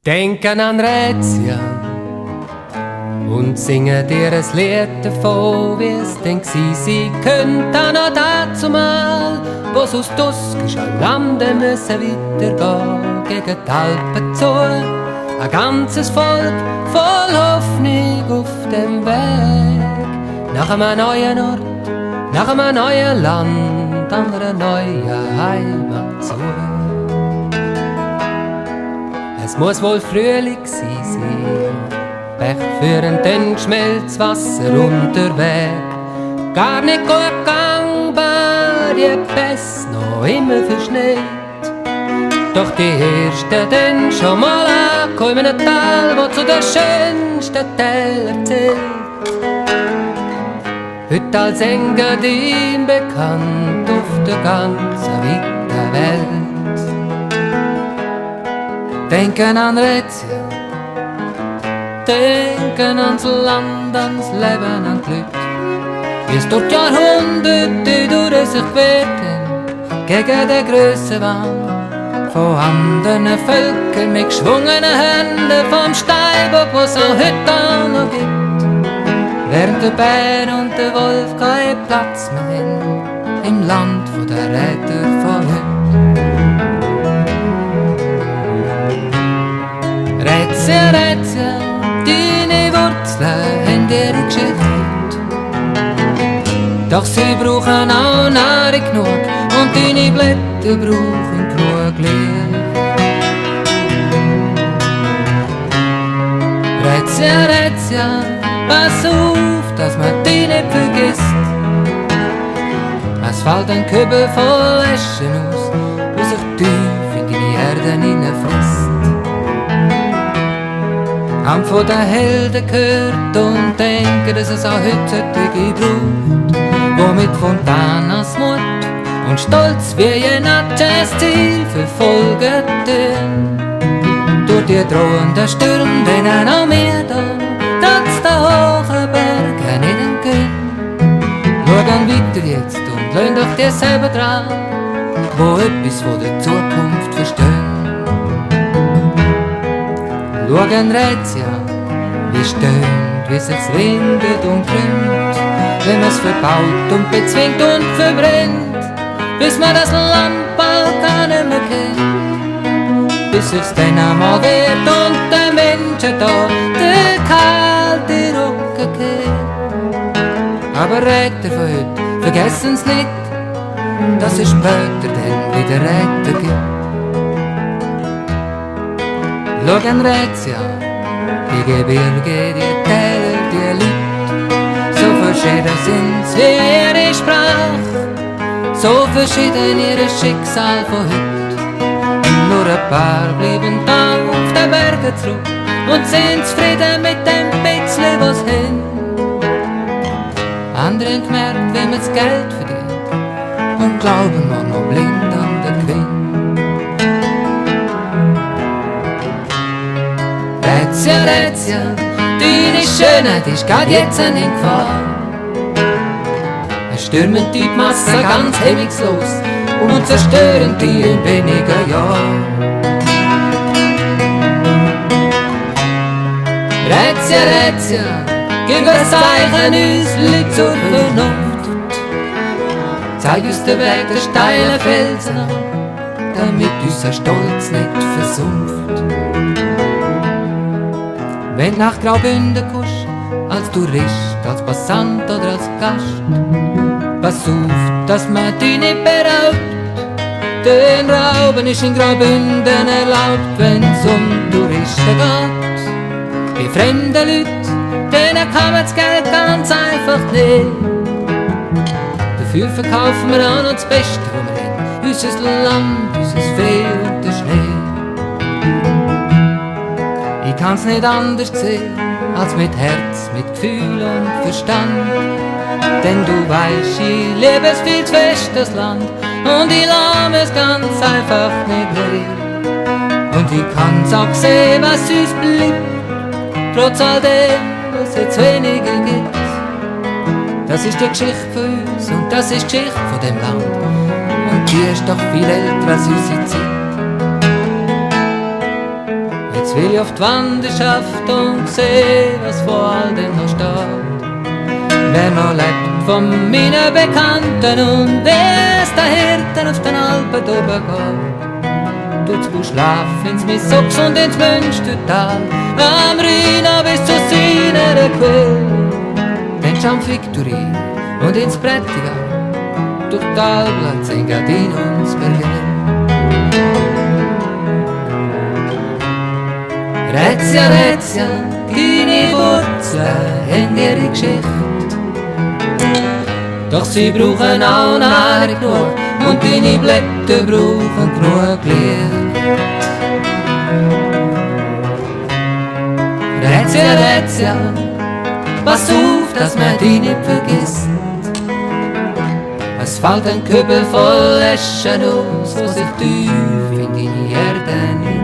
Denken an Rätsel und singen dir ein Lied davon, wie es denn sie könnte noch dazu mal, wo's aus Dusk ist an Lande müssen weitergehen, gegen die Alpen zu. Ein ganzes Volk voll Hoffnung auf dem Weg, nach einem neuen Ort, nach einem neuen Land, an einer neuen Heimat zu. Es muss wohl Frühling sein, Pech führen dann Schmelzwasser unterwegs. Gar nicht gut gangbar, die Pässe noch immer verschneit. Doch die ersten dann schon mal angekommen in einem Tal, wo zu den schönsten Tälern zählt. Heute als Engadin bekannt auf der ganzen weiten Welt. Denken an Rätsel, denken ans Land, ans Leben, an die Leute, wie es durch die Jahrhunderte durch sich wehrten, gegen den Grössenwahn von anderen Völkern mit geschwungenen Händen vom Steinbock, wo's auch heute noch gibt. Während der Bär und der Wolf keinen Platz mehr haben im Land der Räter von heute. Rätsel, Rätsel, deine Wurzeln haben ihre Geschichte. Doch sie brauchen auch Nahrung genug und deine Blätter brauchen genug Licht. Rätsel, Rätsel, pass auf, dass man dich nicht vergisst. Es fällt ein Kübel voll Eschen aus, wo sich tief in deine Erde hineinfrisst. Haben von den Helden gehört und denken, dass es auch heutzutage braucht, wo mit Fontanas Mut und Stolz wie ein das Ziel verfolgen tun. Durch die drohenden Stürme, denen auch wir da, trotz der hohen Berge nicht entgehen. Schauen weiter jetzt und lasst euch dir selber dran, wo etwas von der Zukunft verstehen. Schauen Rätsel, wie stöhnt, wie sich's windet und krümmt, wenn man's verbaut und bezwingt und verbrennt, bis man das Land bald gar nicht mehr kennt, bis sich's dann einmal wird und den Menschen da der kalte Rücken kehrt. Aber Räter von heute, vergessen's nicht, dass es später dann wieder Räter gibt. Schauen Rätsel, die Gebirge, die Täler, die Leute, so verschieden sind's wie ihre Sprache, so verschieden ihre Schicksal von heute. Und nur ein paar bleiben da auf den Bergen zurück und sind zufrieden mit dem bisschen, was sie haben. Andere haben gemerkt, wie man das Geld verdient und glauben man noch blind an den Gewinn. Rätsel, Rätsel, deine Schönheit ist grad jetzt in Gefahr. Es stürmen die Massen ganz hemmungslos und zerstören die in wenigen Jahren. Rätsel, Rätsel, gib ein Zeichen uns Leute zur Vernunft. Zeig uns den Weg der steilen Felsen an, damit unser Stolz nicht versumpft. Wenn du nach Graubünden kommst, als Tourist, als Passant oder als Gast, pass auf, dass man dich nicht beraubt. Denn Rauben ist in Graubünden erlaubt, wenn's um Touristen geht. Die fremden Leute, denen kann man das Geld ganz einfach nehmen. Dafür verkaufen wir auch noch das Beste, was wir haben, unser Land, unser Vieh und der Schnee. Ich kann's nicht anders sehen, als mit Herz, mit Gefühl und Verstand. Denn du weißt, ich liebe es viel zu fest, das Land, und ich lass es ganz einfach nicht mehr. Und ich kann's auch sehen, was uns bleibt, trotz all dem, was jetzt weniger gibt. Das ist die Geschichte von uns und das ist die Geschichte von dem Land. Und die ist doch viel älter als unsere Zeit. Jetzt will ich auf die Wanderschaft und seh, was vor all dem noch steht. Wer noch lebt von meinen Bekannten und wer ist der Hirten auf den Alpen drüber geht. Tut's wo schlafen ins Missox und ins Münstertal, am Rhein bis zur seiner Quelle. Den am Victory und ins Prättigau, durch Talplatz, Engadin und Berlin. Rezia, Rezia, deine Wurzeln haben ihre Geschichte. Doch sie brauchen auch Nahrung genug und deine Blätter brauchen genug Licht. Rezia, Rezia, pass auf, dass man dich nicht vergisst. Es fällt ein Kübel voll Eschen aus, wo sich tief in deine Erde